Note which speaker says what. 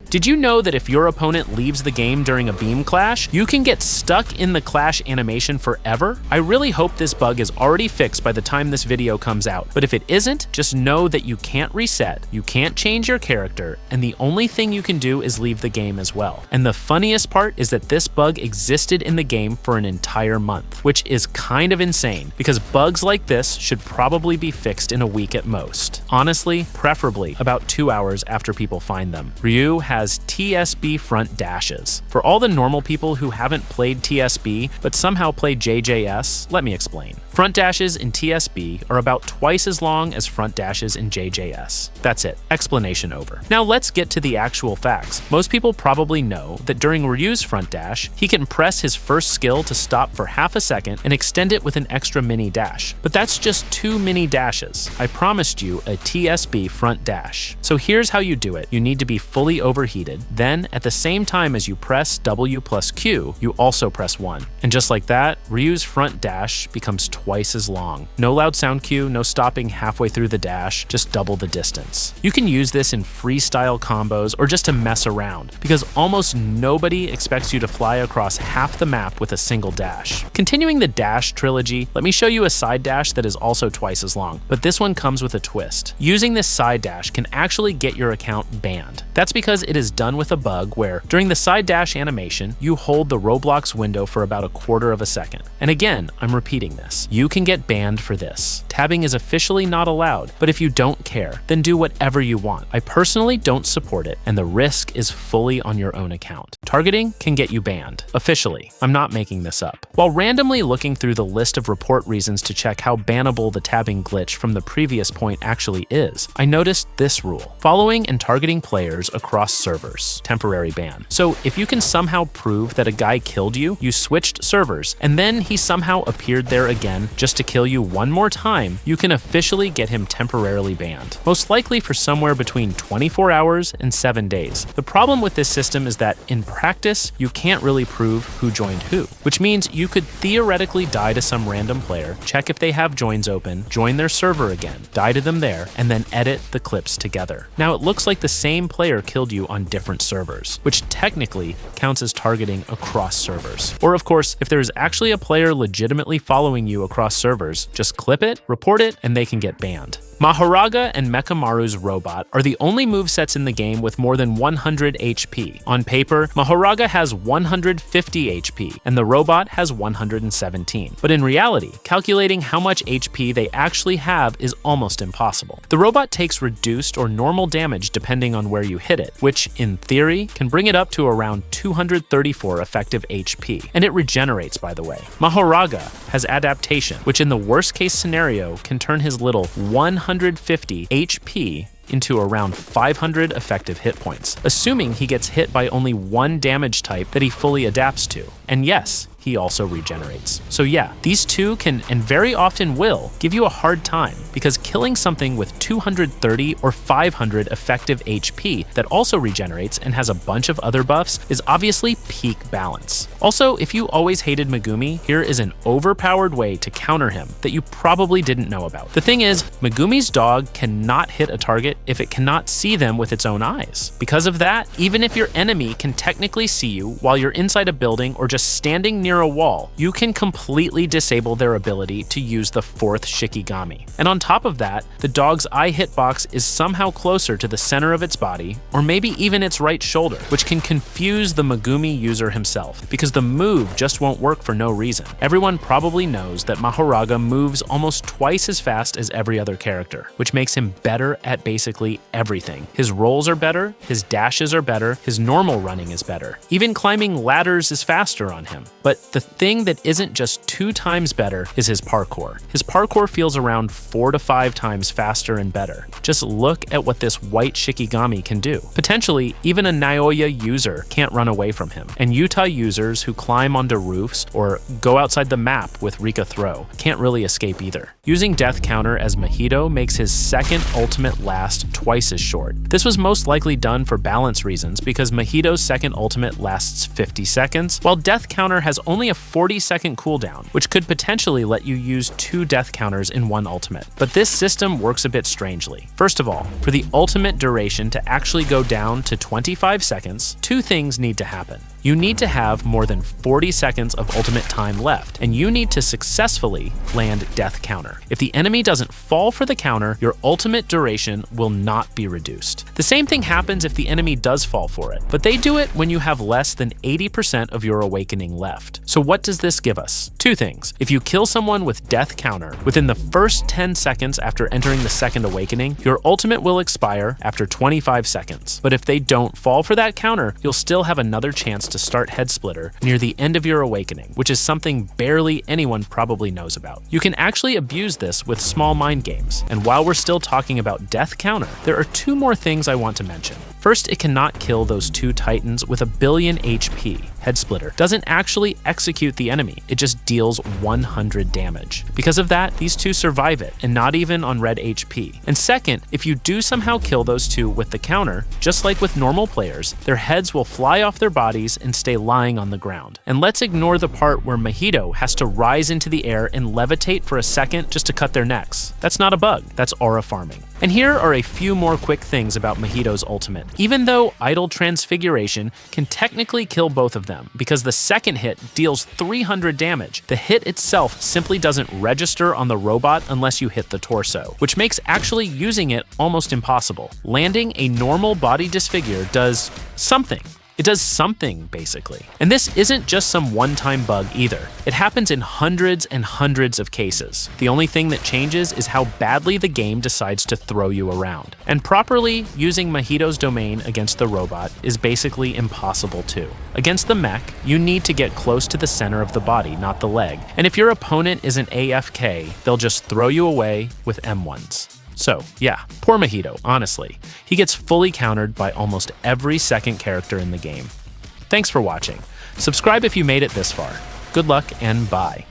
Speaker 1: Did you know that if your opponent leaves the game during a beam clash, you can get stuck in the clash animation forever? I really hope this bug is already fixed by the time this video comes out, but if it isn't, just know that you can't reset, you can't change your character, and the only thing you can do is leave the game as well. And the funniest part is that this bug existed in the game for an entire month, which is kind of insane, because bugs like this should probably be fixed in a week at most. Honestly, preferably about 2 hours after people find them. Ryu has TSB front dashes. For all the normal people who haven't played TSB but somehow played JJS, let me explain. Front dashes in TSB are about twice as long as front dashes in JJS. That's it. Explanation over. Now let's get to the actual facts. Most people probably know that during Ryu's front dash, he can press his first skill to stop for half a second and extend it with an extra mini dash. But that's just 2 mini dashes. I promised you a TSB front dash. So here's how you do it. You need to be fully overheated. Then, at the same time as you press W plus Q, you also press 1. And just like that, Ryu's front dash becomes twice as long. No loud sound cue, no stopping halfway through the dash, just double the distance. You can use this in freestyle combos or just to mess around, because almost nobody expects you to fly across half the map with a single dash. Continuing the dash trilogy, let me show you a side dash that is also twice as long, but this one comes with a twist. Using this side dash can actually get your account banned. That's because it is done with a bug where, during the side dash animation, you hold the Roblox window for about 1/4 of a second. And again, I'm repeating this. You can get banned for this. Tabbing is officially not allowed, but if you don't care, then do whatever you want. I personally don't support it, and the risk is fully on your own account. Targeting can get you banned. Officially. I'm not making this up. While randomly looking through the list of report reasons to check how bannable the tabbing glitch from the previous point actually is, I noticed this rule. Following and targeting players across servers. Temporary ban. So if you can somehow prove that a guy killed you, you switched servers, and then he somehow appeared there again just to kill you one more time, you can officially get him temporarily banned. Most likely for somewhere between 24 hours and 7 days. The problem with this system is that in practice, you can't really prove who joined who, which means you could theoretically die to some random player, check if they have joins open, join their server again, die to them there, and then edit the clips together. Now it looks like the same player killed you on different servers, which technically counts as targeting across servers. Or of course, if there is actually a player legitimately following you across servers, just clip it, report it, and they can get banned. Mahoraga and Mechamaru's robot are the only movesets in the game with more than 100 HP. On paper, Mahoraga has 150 HP, and the robot has 117. But in reality, calculating how much HP they actually have is almost impossible. The robot takes reduced or normal damage depending on where you hit it, which, in theory, can bring it up to around 234 effective HP. And it regenerates, by the way. Mahoraga has adaptation, which in the worst case scenario can turn his little 150 HP into around 500 effective hit points, assuming he gets hit by only one damage type that he fully adapts to. And yes, he also regenerates. So yeah, these two can, and very often will, give you a hard time, because killing something with 230 or 500 effective HP that also regenerates and has a bunch of other buffs is obviously peak balance. Also, if you always hated Megumi, here is an overpowered way to counter him that you probably didn't know about. The thing is, Megumi's dog cannot hit a target if it cannot see them with its own eyes. Because of that, even if your enemy can technically see you while you're inside a building or just standing near a wall, you can completely disable their ability to use the 4th Shikigami. And on top of that, the dog's eye hitbox is somehow closer to the center of its body, or maybe even its right shoulder, which can confuse the Megumi user himself, because the move just won't work for no reason. Everyone probably knows that Mahoraga moves almost twice as fast as every other character, which makes him better at basically everything. His rolls are better, his dashes are better, his normal running is better. Even climbing ladders is faster on him. But the thing that isn't just 2 times better is his parkour. His parkour feels around 4 to 5 times faster and better. Just look at what this white Shikigami can do. Potentially, even a Naoya user can't run away from him. And Utah users who climb onto roofs or go outside the map with Rika Throw can't really escape either. Using Death Counter as Mahito makes his second ultimate last twice as short. This was most likely done for balance reasons because Mahito's second ultimate lasts 50 seconds, while Death Counter has only a 40-second cooldown, which could potentially let you use 2 Death Counters in one ultimate. But this system works a bit strangely. First of all, for the ultimate duration to actually go down to 25 seconds, two things need to happen. You need to have more than 40 seconds of ultimate time left, and you need to successfully land death counter. If the enemy doesn't fall for the counter, your ultimate duration will not be reduced. The same thing happens if the enemy does fall for it, but they do it when you have less than 80% of your awakening left. So what does this give us? Two things. If you kill someone with death counter within the first 10 seconds after entering the second awakening, your ultimate will expire after 25 seconds. But if they don't fall for that counter, you'll still have another chance to start Head Splitter near the end of your awakening, which is something barely anyone probably knows about. You can actually abuse this with small mind games. And while we're still talking about death counter, there are two more things I want to mention. First, it cannot kill those two titans with a billion HP. Head Splitter doesn't actually execute the enemy, it just deals 100 damage. Because of that, these two survive it, and not even on red HP. And second, if you do somehow kill those two with the counter, just like with normal players, their heads will fly off their bodies and stay lying on the ground. And let's ignore the part where Mojito has to rise into the air and levitate for a second just to cut their necks. That's not a bug, that's aura farming. And here are a few more quick things about Mojito's ultimate. Even though Idle Transfiguration can technically kill both of them, because the second hit deals 300 damage, the hit itself simply doesn't register on the robot unless you hit the torso, which makes actually using it almost impossible. Landing a normal body disfigure does something. It does something, basically. And this isn't just some one-time bug either. It happens in hundreds and hundreds of cases. The only thing that changes is how badly the game decides to throw you around. And properly using Mojito's domain against the robot is basically impossible too. Against the mech, you need to get close to the center of the body, not the leg. And if your opponent is an AFK, they'll just throw you away with M1s. So yeah, poor Mojito, honestly. He gets fully countered by almost every second character in the game. Thanks for watching. Subscribe if you made it this far. Good luck and bye.